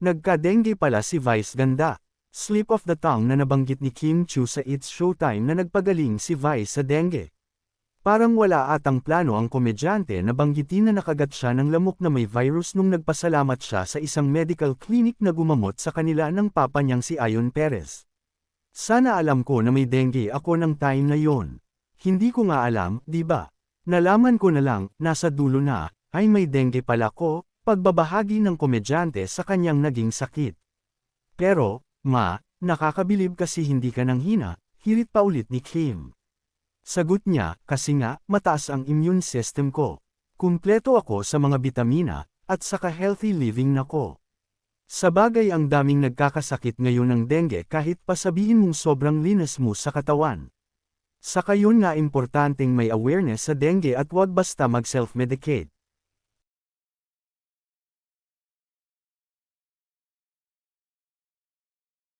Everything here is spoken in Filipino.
Nagka-dengue pala si Vice Ganda. Slip of the tongue na nabanggit ni Kim Chu sa It's Showtime na nagpagaling si Vice sa dengue. Parang wala atang plano ang komedyante na banggitin na nakagat siya ng lamok na may virus nung nagpasalamat siya sa isang medical clinic na gumamot sa kanila ng papa niyang si Ayon Perez. Sana alam ko na may dengue ako ng time na yon. Hindi ko nga alam, di ba? Nalaman ko na lang, nasa dulo na, ay may dengue pala ko, pagbabahagi ng komedyante sa kanyang naging sakit. Pero, ma, nakakabilib kasi hindi ka nang hina, hirit pa ulit ni Kim. Sagot niya, kasi nga, mataas ang immune system ko. Kumpleto ako sa mga bitamina, at saka healthy living na ko. Sabagay ang daming nagkakasakit ngayon ng dengue kahit pa sabihin mong sobrang linas mo sa katawan. Saka yun nga importanteng may awareness sa dengue at wag basta mag-self-medicate.